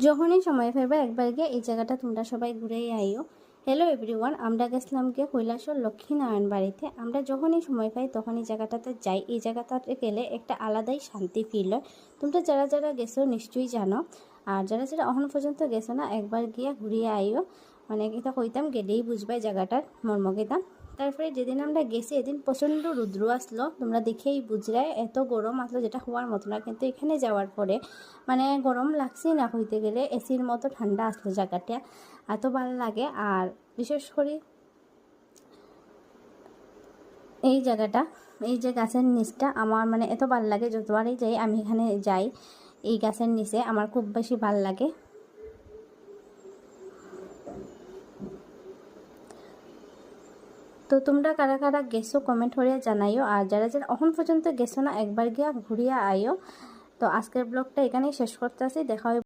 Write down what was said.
যখনই সময় পাইবা একবার গিয়ে এই জায়গাটা তোমরা সবাই ঘুরেই আইও। হ্যালো এভরিওয়ান, আমরা গেছিলাম গিয়ে কৈলাসর লক্ষ্মীনারায়ণ বাড়িতে। আমরা যখনই সময় পাই তখনই জায়গাটাতে যাই। এই জায়গাটাতে গেলে একটা আলাদাই শান্তি ফিল হয়। তোমরা যারা যারা গেছো নিশ্চয়ই জানো, আর যারা যারা এখনো পর্যন্ত গেছো না একবার গিয়ে ঘুরিয়ে আইও। মানে এটা কইতাম গেলেই বুঝবাই জায়গাটার মর্মকেতা। তারপরে যেদিন আমরা গেছি এদিন প্রচণ্ড রুদ্র আসলো, তোমরা দেখেই বুঝলে এত গরম আসলো যেটা হওয়ার মতো না। কিন্তু এখানে যাওয়ার পরে মানে গরম লাগছে না, হইতে গেলে এসির মতো ঠান্ডা আসলো জায়গাটা, এত ভালো লাগে। আর বিশেষ করে এই জায়গাটা, এই যে গাছের নিচটা আমার মানে এত ভালো লাগে, যতবারই যাই আমি এখানে যাই এই গাছের নিচে, আমার খুব বেশি ভালো লাগে। তো তোমরা কারা কারা গেছো কমেন্ট করে জানাইও, আর যারা যারা এখন পর্যন্ত গেছো না একবার গিয়া ঘুরিয়া আইও। তো আজকের ব্লগটা এখানেই শেষ করতে আসি, দেখা হয়।